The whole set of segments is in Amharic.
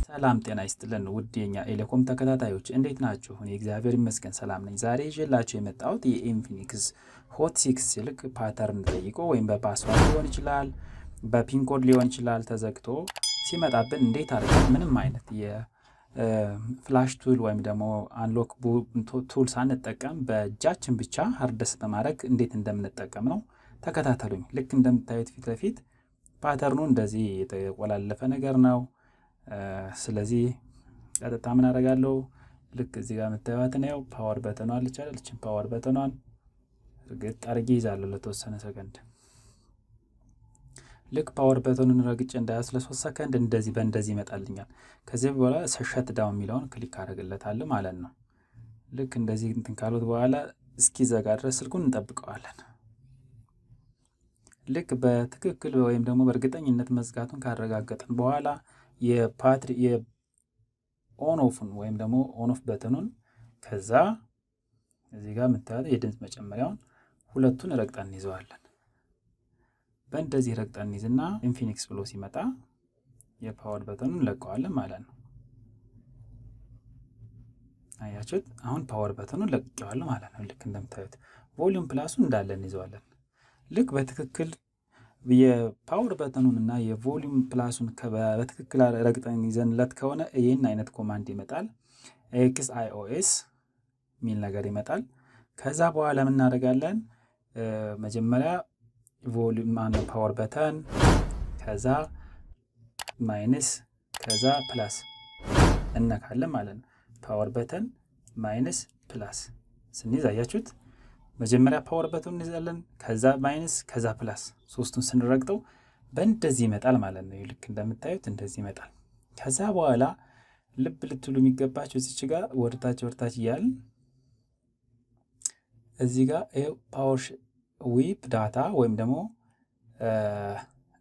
ሰላም ጤና ይስጥልን ውድ የኛ ኤሌኮም ተከታታዮች እንዴት ናችሁ? እኔ እግዚአብሔር ይመስገን ሰላም ነኝ። ዛሬ ይዤላችሁ የመጣሁት የኢንፊኒክስ ሆት 6 ስልክ ፓተርን ጠይቆ ወይም በፓስወርድ ሊሆን ይችላል በፒን ኮድ ሊሆን ይችላል ተዘግቶ ሲመጣብን እንዴት አድርገን ምንም አይነት የፍላሽ ቱል ወይም ደግሞ አንሎክ ቱል ሳንጠቀም በእጃችን ብቻ ሃርድስ በማድረግ እንዴት እንደምንጠቀም ነው። ተከታተሉኝ። ልክ እንደምታዩት ፊት ለፊት ፓተርኑ እንደዚህ የተቆላለፈ ነገር ነው። ስለዚህ ቀጥታ ምን አደርጋለሁ? ልክ እዚህ ጋር መተባበት ነው ፓወር በተኗ አለች አይደል? እቺ ፓወር በተኗን እርግጥ አድርጌ ይዛለሁ ለተወሰነ ሰከንድ። ልክ ፓወር በተኑን ረግጬ እንዳያስ ለ3 ሰከንድ እንደዚህ በእንደዚህ ይመጣልኛል። ከዚህ በኋላ ሸት ዳውን የሚለውን ክሊክ አደርግለታለሁ ማለት ነው። ልክ እንደዚህ እንትን ካሉት በኋላ እስኪዘጋ ድረስ ስልኩን እንጠብቀዋለን። ልክ በትክክል ወይም ደግሞ በእርግጠኝነት መዝጋቱን ካረጋገጥን በኋላ የፓትሪ የኦን ኦፍን ወይም ደግሞ ኦን ኦፍ በተኑን ከዛ እዚህ ጋር መታየት የድምጽ መጨመሪያውን ሁለቱን ረግጠን ይዘዋለን። በእንደዚህ ረግጠን ይዝና ኢንፊኒክስ ብሎ ሲመጣ የፓወር በተኑን ለቀዋለን ማለት ነው። አያችሁት? አሁን ፓወር በተኑን ለቀዋለን ማለት ነው። ልክ እንደምታዩት ቮሊዩም ፕላሱን እንዳለን ይዘዋለን። ልክ በትክክል የፓወር በተኑንና የቮሊዩም ፕላሱን በትክክል ረግጠን ይዘንለት ከሆነ ይሄን አይነት ኮማንድ ይመጣል። XIOS ሚል ነገር ይመጣል። ከዛ በኋላ ምን እናደርጋለን? መጀመሪያ ቮሊዩም ማን ፓወር በተን ከዛ ማይነስ ከዛ ፕላስ እንነካለን ማለት ነው። ፓወር በተን ማይነስ ፕላስ ስንይዝ አያችሁት? መጀመሪያ ፓወር በተኑን እንይዛለን ከዛ ማይነስ ከዛ ፕላስ ሶስቱን ስንረግጠው በእንደዚህ ይመጣል ማለት ነው። ልክ እንደምታዩት እንደዚህ ይመጣል። ከዛ በኋላ ልብ ልትሉ የሚገባችሁ እዚች ጋር ወርታች ይያል እዚህ ጋር ፓወር ዊፕ ዳታ ወይም ደግሞ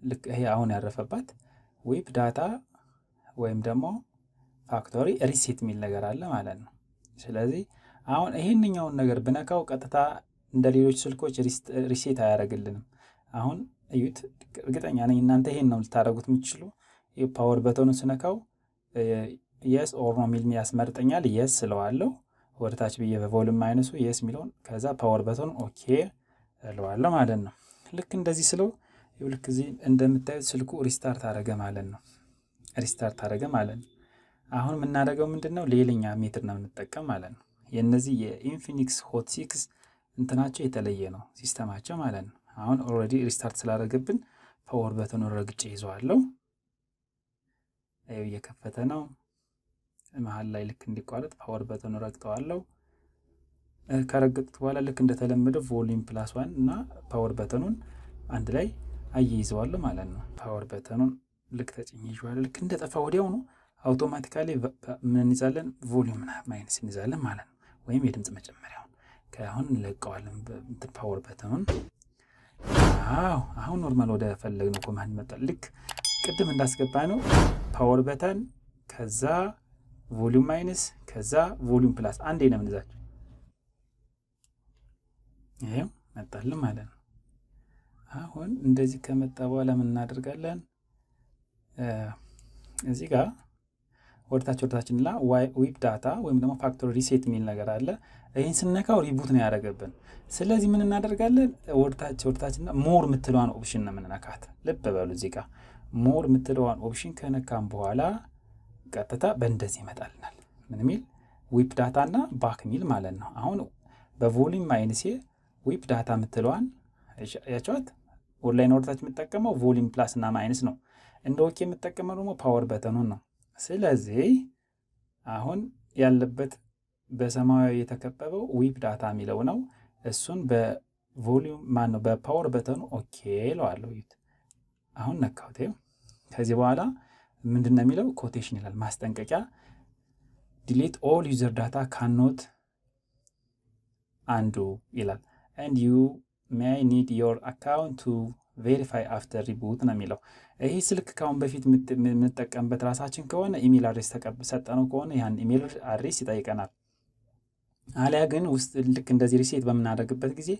ልክ ይሄ አሁን ያረፈባት ዊፕ ዳታ ወይም ደግሞ ፋክቶሪ ሪሴት ሚል ነገር አለ ማለት ነው። ስለዚህ አሁን ይሄንኛውን ነገር ብነካው ቀጥታ እንደሌሎች ስልኮች ሪሴት አያደርግልንም። አሁን እዩት፣ እርግጠኛ ነኝ እናንተ ይሄን ነው ልታደርጉት የምትችሉ። የፓወር በተኑን ስነካው yes or no ሚል ያስመርጠኛል። yes ስለዋለሁ ወርታች ብዬ በቮሊዩም ማይነሱ yes ሚለውን ከዛ ፓወር በተኑን ኦኬ እለዋለሁ ማለት ነው። ልክ እንደዚህ ስለው ልክ እዚህ እንደምታዩት ስልኩ ሪስታርት አደረገ ማለት ነው። ሪስታርት አደረገ ማለት ነው። አሁን የምናደርገው ምንድነው? ሌላኛ ሜትር ነው የምንጠቀም ማለት ነው። የነዚህ የኢንፊኒክስ ሆት 6 እንትናቸው የተለየ ነው ሲስተማቸው ማለት ነው። አሁን ኦሬዲ ሪስታርት ስላደረገብን ፓወር በተኑን ረግጬ ይዘዋለሁ። አይው እየከፈተ ነው። መሃል ላይ ልክ እንዲቋረጥ ፓወር በተኑን ረግጠዋለሁ። ከረገጥኩት በኋላ ልክ እንደተለመደው ቮሊዩም ፕላስ 1 እና ፓወር በተኑን አንድ ላይ አያይዘዋለሁ ማለት ነው። ፓወር በተኑን ልክ ተጭኜ ይዤዋለሁ። ልክ እንደጠፋ ወዲያው ነው አውቶማቲካሊ ምን እንይዛለን? ቮሊዩም ማይነስ እንይዛለን ማለት ነው። ወይም የድምጽ መጨመሪያውን ከአሁን ለቀዋለን ፓወር በተኑን። አሁን ኖርማል ወደ ፈለግነው ኮማንድ መጣል። ልክ ቅድም እንዳስገባ ነው ፓወር በተን ከዛ ቮሊዩም ማይነስ ከዛ ቮሊዩም ፕላስ አንዴ ነው የምንይዛቸው። ይሄው መጣልን ማለት ነው። አሁን እንደዚህ ከመጣ በኋላ ምን እናደርጋለን? እዚህ ጋር ወርታችንላ ዊፕ ዳታ ወይም ደግሞ ፋክቶሪ ሪሴት ሚል ነገር አለ። ይሄን ስንነካው ሪቡት ነው ያደረገብን። ስለዚህ ምን እናደርጋለን? ወርታችንና ሞር ምትለዋን ኦፕሽን ነው የምንነካት። ልብ በሉ እዚህ ጋር ሞር ምትለዋን ኦፕሽን ከነካም በኋላ ቀጥታ በእንደዚህ ይመጣልናል። ምን ሚል? ዊፕ ዳታ እና ባክ ሚል ማለት ነው። አሁን በቮሊዩም ማይነስ ዊፕ ዳታ ምትለዋን ያቻት ኦንላይን ወርታች የምትጠቀመው ቮሊዩም ፕላስ እና ማይነስ ነው። እንደ ኦኬ የምትጠቀመው ደግሞ ፓወር በተኑን ነው። ስለዚህ አሁን ያለበት በሰማያዊ የተከበበው ዊፕ ዳታ የሚለው ነው። እሱን በቮሊዩም ማን ነው በፓወር በተኑ ኦኬ ለዋለሁ። አሁን ነካውት። ከዚህ በኋላ ምንድነው የሚለው? ኮቴሽን ይላል ማስጠንቀቂያ delete all user data cannot undo ይላል and you may need your account to verify after reboot ነው የሚለው። ይሄ ስልክ ካሁን በፊት የምንጠቀምበት ራሳችን ከሆነ ኢሜል አድሬስ ተቀብሰጠነው ከሆነ ያን ኢሜል አድሬስ ይጠይቀናል። አሊያ ግን ውስጥ ልክ እንደዚህ ሪሴት በመናደርግበት ጊዜ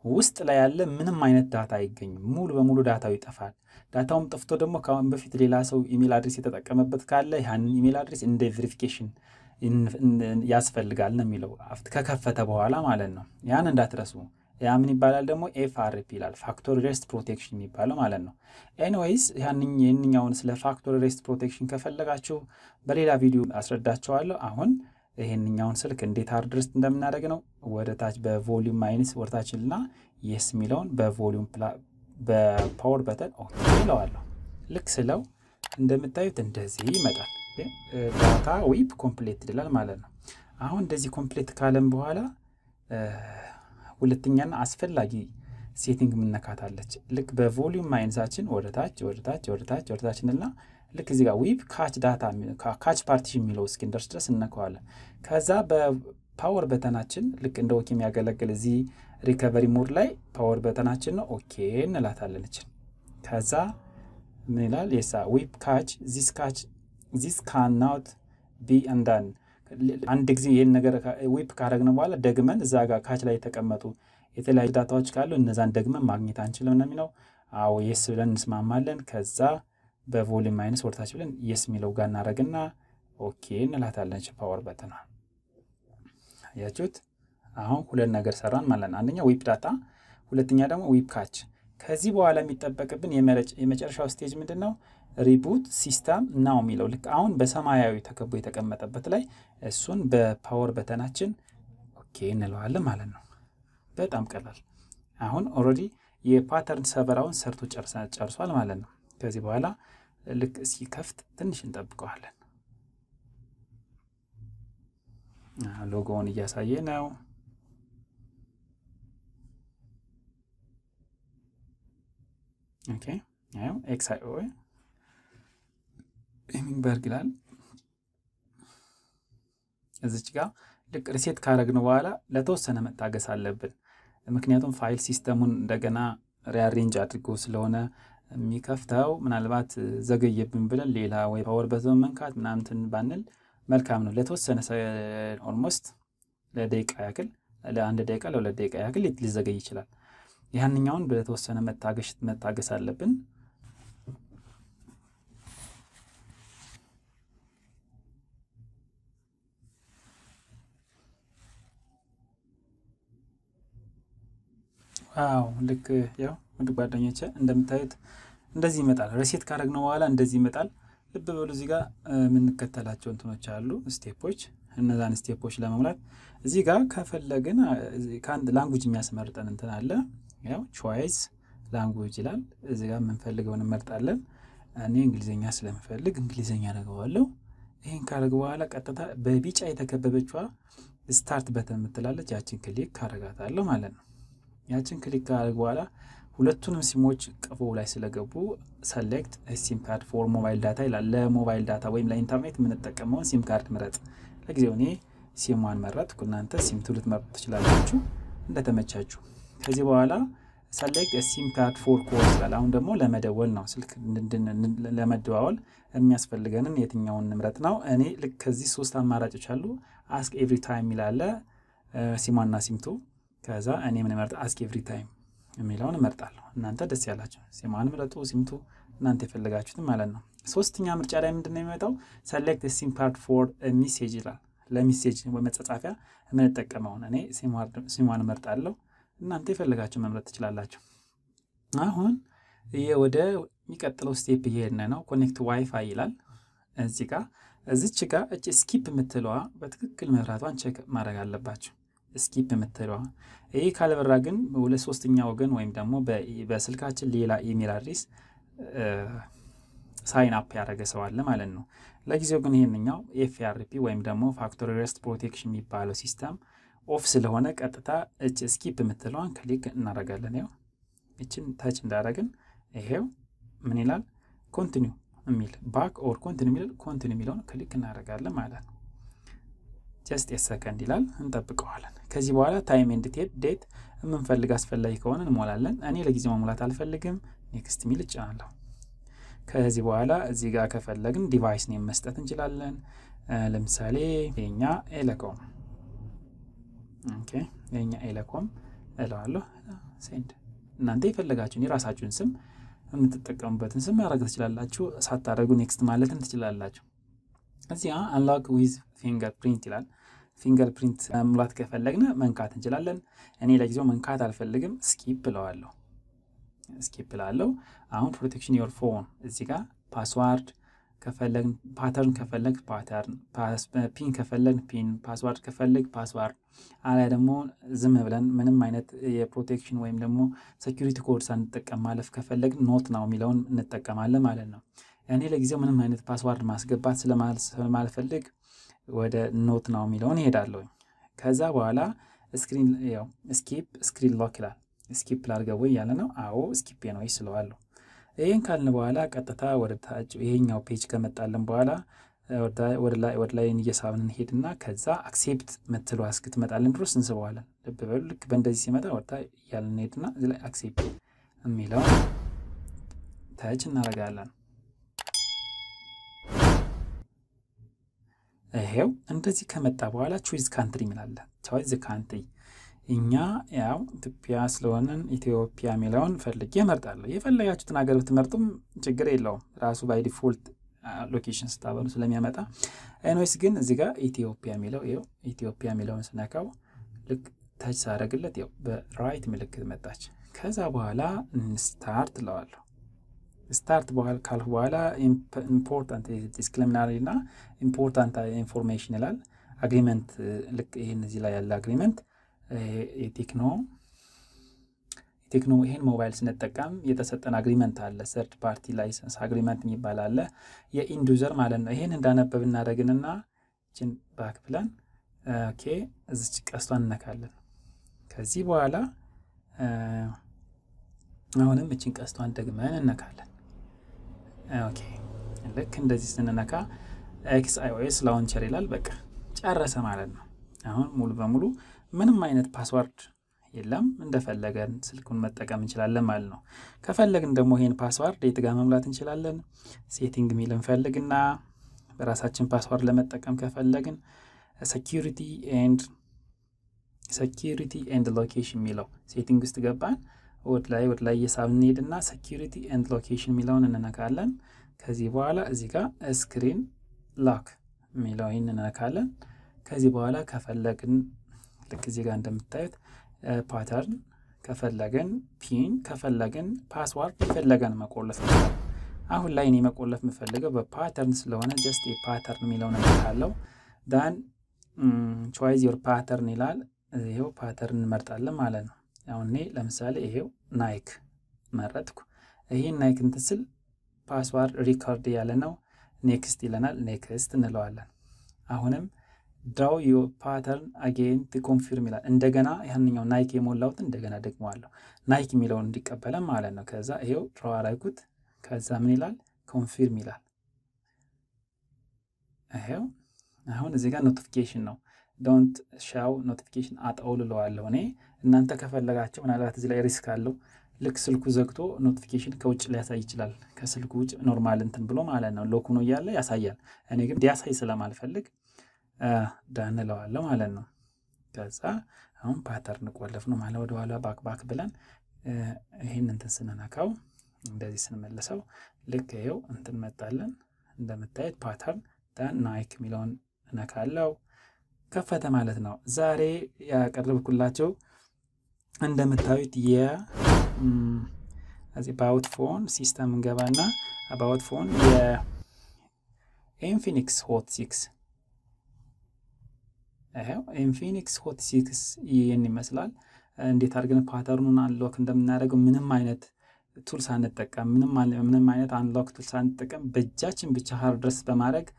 ውስጥ ላይ ያለ ምንም አይነት ዳታ አይገኝም ሙሉ በሙሉ ዳታው ይጠፋል ዳታውም ጠፍቶ ደግሞ ካሁን በፊት ሌላ ሰው ኢሜል አድሬስ የተጠቀመበት ካለ ያን ኢሜል አድሬስ እንደ ቬሪፊኬሽን ያስፈልጋል ነው የሚለው ከከፈተ በኋላ ማለት ነው ያን እንዳትረሱ ያ ምን ይባላል ደግሞ ኤፍአርፒ ይላል ፋክቶሪ ሬስት ፕሮቴክሽን የሚባለው ማለት ነው ኤኒዌይስ ያንኛውን ስለ ፋክቶሪ ሬስት ፕሮቴክሽን ከፈለጋችሁ በሌላ ቪዲዮ አስረዳችኋለሁ አሁን ይሄንኛውን ስልክ እንዴት ሃርድ ሪስት እንደምናደርግ ነው ወደ ታች በቮሊዩም ማይነስ ወርታችንና yes ሚለውን በቮሊዩም በፓወር በተን ኦኬ ይለዋለሁ ልክ ስለው እንደምታዩት እንደዚህ ይመጣል ዳታ ዊፕ ኮምፕሊት ይላል ማለት ነው አሁን እንደዚህ ኮምፕሊት ካለም በኋላ ሁለተኛና አስፈላጊ ሴቲንግ ምንነካታለች ልክ በቮሊዩም ማይነሳችን ወደ ታችና ልክ እዚህ ጋር ዊፕ ካች ዳታ ካች ፓርቲሽን ሚለው እስኪንደርስ ድረስ እንነካዋለን ከዛ በፓወር በተናችን ልክ እንደ ኦኬ የሚያገለግል እዚህ ሪከቨሪ ሞድ ላይ ፓወር በተናችን ነው ኦኬ እንላታለን ከዛ ምን ይላል የሳ ዊፕ ካች this cannot be undone አንድ ጊዜ ይሄን ነገር ዊፕ ካረግነ በኋላ ደግመን እዛ ጋር ካች ላይ ተቀመጡ የተለያዩ ዳታዎች ካሉ እነዛን ደግመን ማግኘት አንችልም ነው የሚለው አዎ yes ብለን እንስማማለን ከዛ በቮሊዩም ማይነስ ወርታች ብለን yes ሚለው ጋር እናረግና ኦኬ እንላታለን ፓወር በተና ያችሁት አሁን ሁለት ነገር ሰራን ማለት ነው አንደኛ ዊፕ ዳታ ሁለተኛ ደግሞ ዊፕ ካች ከዚህ በኋላ የሚጠበቅብን የመጨረሻው ስቴጅ ምንድነው ሪቡት ሲስተም ናው የሚለው ልክ አሁን በሰማያዊ ተከቦ የተቀመጠበት ላይ እሱን በፓወር በተናችን ኦኬ እንለዋለን ማለት ነው በጣም ቀላል አሁን ኦሬዲ የፓተርን ሰቨራውን ሰርቶ ጨርሷል ማለት ነው ከዚህ በኋላ ልክ ሲከፍት ትንሽ እንጠብቀዋለን ሎጎውን እያሳየ ነው ኦኬ ያው ኤክስአይኦ ኢሚንበርግ ይላል እዚች ጋር ልክ ሪሴት ካረግነው በኋላ ለተወሰነ መታገስ አለብን ምክንያቱም ፋይል ሲስተሙን እንደገና ሪአሬንጅ አድርጎ ስለሆነ የሚከፍተው ምናልባት ዘገየብን ብለን ሌላ ወይ ፓወር በተን መንካት ምናምንትን ባንል መልካም ነው ለተወሰነ ኦልሞስት ለደቂቃ ያክል ለአንድ ደቂቃ ለሁለት ደቂቃ ያክል ሊዘገይ ይችላል ያንኛውን በተወሰነ መታገስ አለብን አው ልክ ያው ወደ ጓደኞቼ እንደምታዩት እንደዚህ ይመጣል ሪሴት ካረግነው በኋላ እንደዚህ ይመጣል ልብ በሉ እዚህ ጋር ምን ከተላቸው እንትኖች አሉ ስቴፖች እነዛን ስቴፖች ለመሙላት እዚህ ጋር ከፈለግን ካንድ ላንጉዌጅ የሚያስመርጠን እንትን አለ ያው ቾይስ ላንጉዌጅ ይላል እዚህ ጋር የምንፈልገውን እንመርጣለን እኔ እንግሊዘኛ ስለምፈልግ እንግሊዘኛ አደርገዋለሁ ይሄን ካረግነው በኋላ ቀጥታ በቢጫ የተከበበችዋ ስታርት በተን ምትላለች ያችን ክሊክ ካረጋታለሁ ማለት ነው ያችን ክሊክ ካረግነው በኋላ ሁለቱንም ሲሞች ቀፎ ላይ ስለገቡ select a sim card for mobile data ይላል ለሞባይል ዳታ ወይም ለኢንተርኔት የምንጠቀመው ሲም ካርድ ምረጥ ለጊዜው እኔ ሲም1 መረጥኩ እናንተ ሲም2 ልትመርጡ ትችላላችሁ እንደተመቻችሁ ከዚህ በኋላ select a sim card for calls ይላል አሁን ደግሞ ለመደወል ነው ስልክ ለመደዋወል የሚያስፈልገንን የትኛውን እንምረጥ ነው እኔ ልክ ከዚህ ሶስት አማራጮች አሉ ask every time ይላል ሲም1 እና ሲም2 ከዛ እኔ ምን መርጥ ask every time የሚለውን መርጣለሁ እናንተ ደስ ያላችሁ ሲም1 ምረጡ ሲም2 እናንተ የፈለጋችሁት ማለት ነው ሶስተኛ ምርጫ ላይ ምንድነው የሚመጣው select a sim card for a message ይላል ለሜሴጅ በመጻጻፊያ ምን ተጠቀመው እኔ ሲም1 መርጣለሁ እናንተ የፈለጋችሁ መምረጥ ትችላላችሁ አሁን ወደ የሚቀጥለው ስቴፕ እየሄድን ነው ኮኔክት ዋይፋይ ይላል እዚች ጋር ስኪፕ የምትለዋ በትክክል መብራቷን ቼክ ማድረግ አለባችሁ ስኪፕ የምትለዋ ይሄ ካልበራ ግን ለሶስተኛ ወገን ወይም ደግሞ በስልካችን ሌላ ኢሜል አድሬስ ሳይን አፕ ያደረገ ሰው አለ ማለት ነው ለጊዜው ግን ይሄንኛው ኤፍአርፒ ወይም ደግሞ ፋክቶሪ ሬስት ፕሮቴክሽን የሚባለው ሲስተም ኦፍ ስለሆነ ቀጥታ ስኪፕ የምትለዋን ክሊክ እናደርጋለን ያው እቺን ታች እንዳደረግን ይሄው ምን ይላል ኮንቲኒው የሚል ባክ ኦር ኮንቲኒው የሚል ኮንቲኒው የሚለውን ክሊክ እናደርጋለን ማለት ነው just a second ይላል እንጠብቀዋለን ከዚህ በኋላ ታይም ኤንድ ዴት የምንፈልግ አስፈላጊ ከሆነ እንሞላለን እኔ ለጊዜው መሙላት አልፈልግም ኔክስት ሚል እጫናለሁ ከዚህ በኋላ እዚህ ጋር ከፈለግን ዲቫይስ ኔም መስጠት እንችላለን ለምሳሌ የኛ ኤሌኮም ኦኬ የኛ ኤሌኮም እላለሁ ሴንድ እናንተ ይፈልጋችሁን የራሳችሁን ስም የምትጠቀሙበትን ስም ማድረግ ትችላላችሁ ሳታረጉ ኔክስት ማለትን ትችላላችሁ እዚያ አንሎክ ዊዝ ፊንገርፕሪንት ይላል ፊንገርፕሪንት ሙላት ከፈለግነ መንካት እንችላለን እኔ ለጊዜው መንካት አልፈልግም ስኪፕ እለዋለሁ ስኪፕ እላለሁ አሁን ፕሮቴክሽን ዮር ፎን እዚህ ጋር ፓስዋርድ ከፈለግን ፓተርን ከፈለግ ፓተርን ፒን ከፈለግ ፒን ፓስዋርድ ከፈለግ ፓስዋርድ አለ ደግሞ ዝም ብለን ምንም አይነት የፕሮቴክሽን ወይም ደግሞ ሴኩሪቲ ኮድ ሳንጠቀም ማለፍ ከፈለግ ኖት ነው የሚለውን እንጠቀማለን ማለት ነው እኔ ለጊዜው ምንም አይነት ፓስዋርድ ማስገባት ስለማልፈልግ ወደ ኖት ነው የሚለውን እሄዳለሁ ከዛ በኋላ ስክሪን ያው ስኪፕ ስክሪን ሎክ ይላል ስኪፕ ላድርገው ያለ ነው አዎ ስኪፕ ነው ይስለዋለሁ ይሄን ካልን በኋላ ቀጥታ ወደ ታች ይሄኛው ፔጅ ከመጣለን በኋላ ወደ ላይ እየሳብን እንሄድና ከዛ አክሴፕት መትለው እስክትመጣልን ድረስ እንስበዋለን ልብ በሉ ልክ በእንደዚህ ሲመጣ ወጣ ያልን እንሄድና እዚህ ላይ አክሴፕት የሚለው ታች እናረጋለን ይሄው እንደዚህ ከመጣ በኋላ ቹዝ ካንትሪ ይላል ቹዝ ካንትሪ እኛ ያው ኢትዮጵያ ስለሆነን ኢትዮጵያ የሚለውን ፈልጌ እመርጣለሁ የፈለጋችሁትን ሀገር ብትመርጡም ችግር የለውም ራሱ ባይ ዲፎልት ሎኬሽን ስታበሉ ስለሚያመጣ ኤኒዌይስ ግን እዚህ ጋር ኢትዮጵያ የሚለው ይሄው ኢትዮጵያ የሚለውን ስነካው ልክ ታች ሳረግለት ይሄው በራይት ምልክት መጣች ከዛ በኋላ ስታርት ለዋለሁ ስታርት በኋላ ኢምፖርታንት ዲስክሌመር እና ኢምፖርታንት ኢንፎርሜሽን ይላል አግሪመንት ልክ ይሄን እዚህ ላይ ያለ አግሪመንት የቴክኖ ይሄን ሞባይል ስንጠቀም የተሰጠን አግሪመንት አለ ሰርድ ፓርቲ ላይሰንስ አግሪመንት የሚባል አለ የኢንድ ዩዘር ማለት ነው ይሄን እንዳነበብ እናደርግንና እቺን ባክ ብለን ኦኬ እዚች ቀስቷን እንነካለን ከዚህ በኋላ አሁንም እቺን ቀስቷን ደግመን እንነካለን ኦኬ ልክ እንደዚህ ስንነካ XiOS ላውንቸር ይላል በቃ ጨረሰ ማለት ነው አሁን ሙሉ በሙሉ ምንም አይነት ፓስዋርድ የለም እንደፈለገን ስልኩን መጠቀም እንችላለን ማለት ነው ከፈለግን ደግሞ ይሄን ፓስዋርድ የትጋ መምላት እንችላለን ሴቲንግ ሚልን ፈልግና በራሳችን ፓስዋርድ ለመጠቀም ከፈለግን ሴኩሪቲ ኤንድ ሎኬሽን ሚለው ሴቲንግ ውስጥ ገባን ወድ ላይ የሳብን ሄድና ሴኩሪቲ ኤንድ ሎኬሽን ሚለውን እንነካለን ከዚህ በኋላ እዚህ ጋር ስክሪን ሎክ ሚለው እንነካለን ከዚህ በኋላ ከፈለግን ልክ እዚህ ጋር እንደምታዩት ፓተርን ከፈለግን ፒን ከፈለግን ፓስዋርድ ከፈለግን መቆለፍ አሁን ላይ እኔ መቆለፍ የምፈልገው በፓተርን ስለሆነ ጀስት የፓተርን ሚለውን እንነካለው ዳን ቾይዝ ዮር ፓተርን ይላል ይሄው ፓተርን እንመርጣለን ማለት ነው አሁን እኔ ለምሳሌ ይሄው ናይክ መረጥኩ ይሄን ናይክ እንትስል ፓስዋርድ ሪኮርድ ያለ ነው ኔክስት ይለናል ኔክስት እንለዋለን አሁንም draw your pattern again to confirm ይላል እንደገና ያንኛው ናይክ የሞላውት እንደገና ደግመዋለሁ ናይክ የሚለውን እንዲቀበለ ማለት ነው ከዛ ይሄው draw አረጋግጥ ከዛ ምን ይላል confirm ይላል ይሄው አሁን እዚህ ጋር ኖቲፊኬሽን ነው don't show notification at all ለዋለሁ እኔ እናንተ ከፈለጋችሁ ምናልባት እዚህ ላይ ሪስክ አለው ልክ ስልኩ ዘግቶ ኖቲፊኬሽን ከውጭ ሊያሳይ ይችላል ከስልኩ ውጭ ኖርማል እንትን ብሎ ማለት ነው ሎክ ነው ያለ ያሳያል እኔ ግን ዲያሳይ ስለማልፈልግ ዳን ለዋለሁ ማለት ነው ከዛ አሁን ፓተርን ቆለፍ ነው ማለት ወደ ኋላ ባክ ብለን ይሄን እንትን ስንነካው እንደዚህ ስንመለሰው ልክ ይሄው እንትን መጣለን እንደምታዩት ፓተርን ዳን ናይክ ሚለውን ነካለው ከፈተ ማለት ነው ዛሬ ያቀርብኩላችሁ እንደምታዩት እዚህ about phone ሲስተም እንገባና about phone Infinix Hot 6 Infinix Hot 6 ይሄን ይመስላል እንዴት አድርገን ፓተርኑን አንሎክ እንደምናደርገው ምንም አይነት ቱልስ አንጠቀም ምንም አይነት አንሎክ ቱልስ አንጠቀም በእጃችን ብቻ ሃርድረስ በማድረግ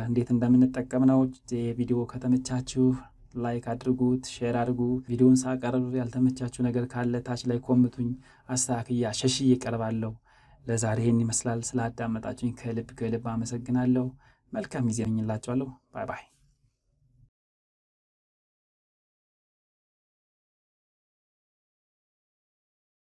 እንዴት እንደምንጠቀም ነው ቪዲዮ ከተመቻችሁ ላይክ አድርጉት ሼር አድርጉ ቪዲዮውን ሳቀርብ ያልተመቻችሁ ነገር ካለ ታች ላይ ኮሜንቱኝ አስተካክያ ሸሽዬ እቀርባለሁ ለዛሬ ይሄን ይመስላል ስላዳመጣችሁኝ ከልብ አመሰግናለሁ መልካም ጊዜ ነኝላችኋለሁ ባይ ባይ